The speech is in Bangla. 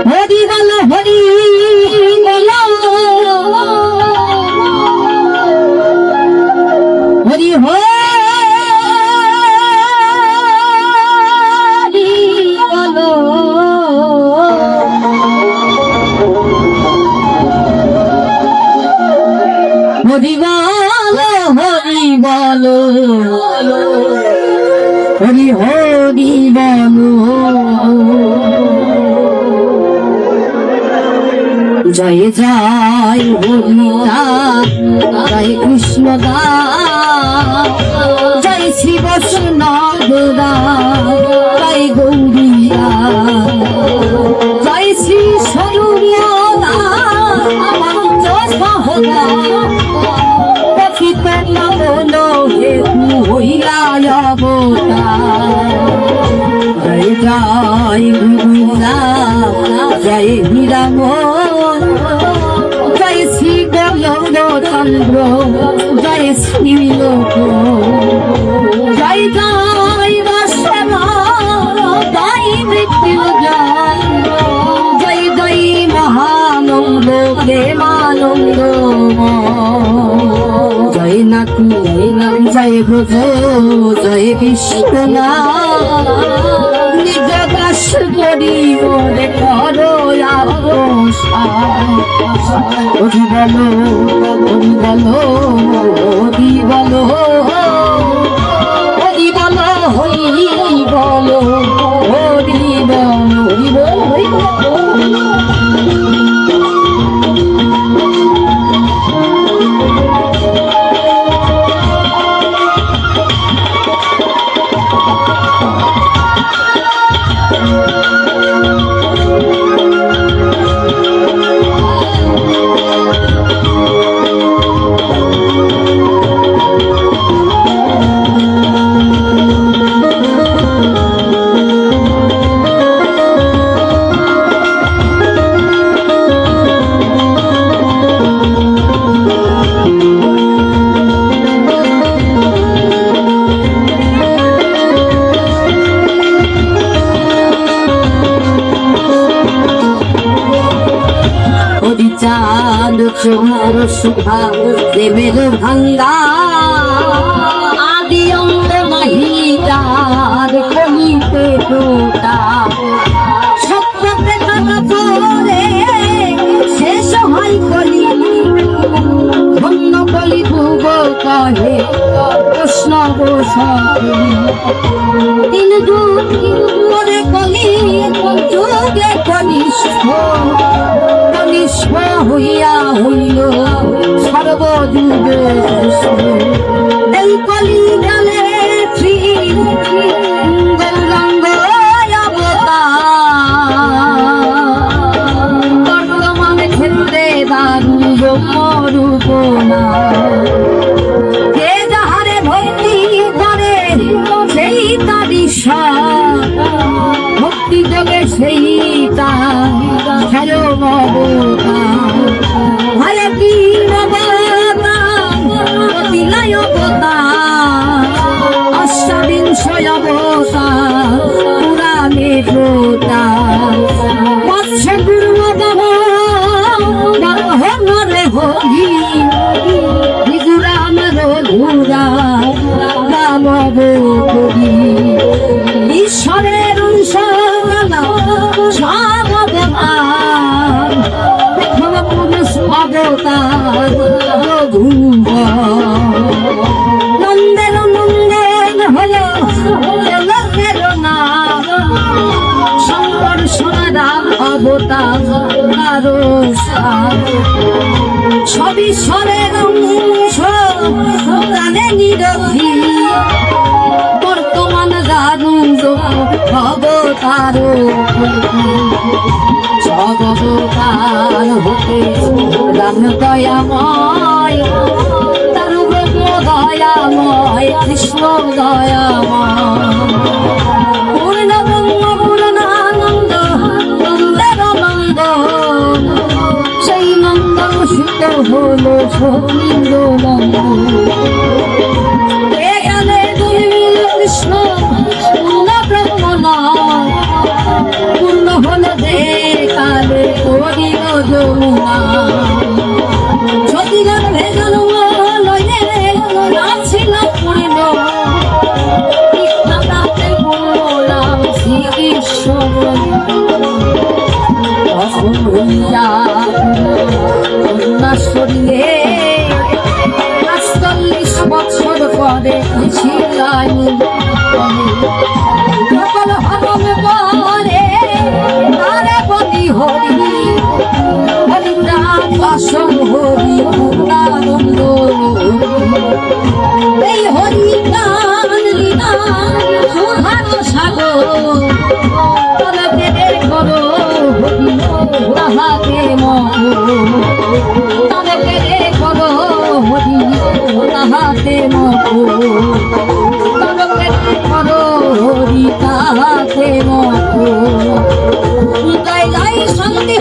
হরি বল হরি বল হরি হরি বল হরি বল হরি বল হরি হরি বল জয় জয় হরিদা জয় কৃষ্ণ দা জয় শ্রী বৈষ্ণব দা জয় গৌরীদা জয় শ্রী সরুরিয়া দা মঞ্চ সহদা প্রকৃত নবন হেতু হইলা অবতার জয় জয় গুরুদা জয় হীরাম জয় শ্রী গৌরচন্দ্র জয় শ্রী লোক জয় জয় বাসবা জয় মৃত্যুঞ্জয় জয় জয় মহানন্দ প্রেমানন্দ জয় নাকু জয় ব্রজ জয় বিষ্ণুনা নিজ দাস করি মোরে করো হরি বলো হরি বলো হরি বলো হরি বলো হরি বলো হরি বলো হরি বল হরি চাঁদ চোর শুভা দেবের ভাঙ্গা আদি অন্ত মাহিতার কলিতে টোটা সত্যতে টাকা পরে শেষ হয় কলি ধন্য কলি ভুব কহে কৃষ্ণ গোসাই তিন যুগ করে কলি যুগে কনিষ্ঠ হইয়া হইল সর্বযুগে এই কলি কালে শ্রী গৌরাঙ্গ অবতার বর্তমান ক্ষেত্রে দারু ব্রহ্মরূপনা যে যাহারে ভক্তি করে সেই তার ঈশ্বর ভক্তি যোগে সেই তার ভালে কি নবতায় অষ্টাবিংশ অবতার পুরাণে টোটা মৎস্য গুরু হরে হরি বিগুরাম রঘুরা রাম করি ঈশ্বরের নন্দের নন্দের হল শঙ্কর সোনারা অবতার সবই স্বরের অংশ প্রাণে নিরধি বর্তমান দারুণ অবতার অবতার হতে রাম দয়াময় তার ব্রহ্ম দয়াময় কৃষ্ণ দয়াময় পূর্ণ ব্রহ্ম পূর্ণানন্দ নন্দের নন্দ সেই নন্দ সুত হল সৌমিন্দ নন্দ কৃষ্ণ পূর্ণ ব্রহ্ম যে কালে করিল যমুনা সতীরাম ভেজানো লয়ে নাছিল পূর্ণ কৃষ্ণদাতে বললাম শ্রীকৃষ্ণ অসুরিয়া কন্যাশ্বরীরে ৪৮ বছর পরে ছিলাই সকল হরম পরে তারে বলি হরি হরিনাম আসম হরি পূর্ণানন্দ এই হরি গান লীলা সুধার সাগর তলকে করো হরি তাহাকে তলকে করো হরি তাহাকে তলকে করো হরি তাহাকে হৃদয় লাই শান্তি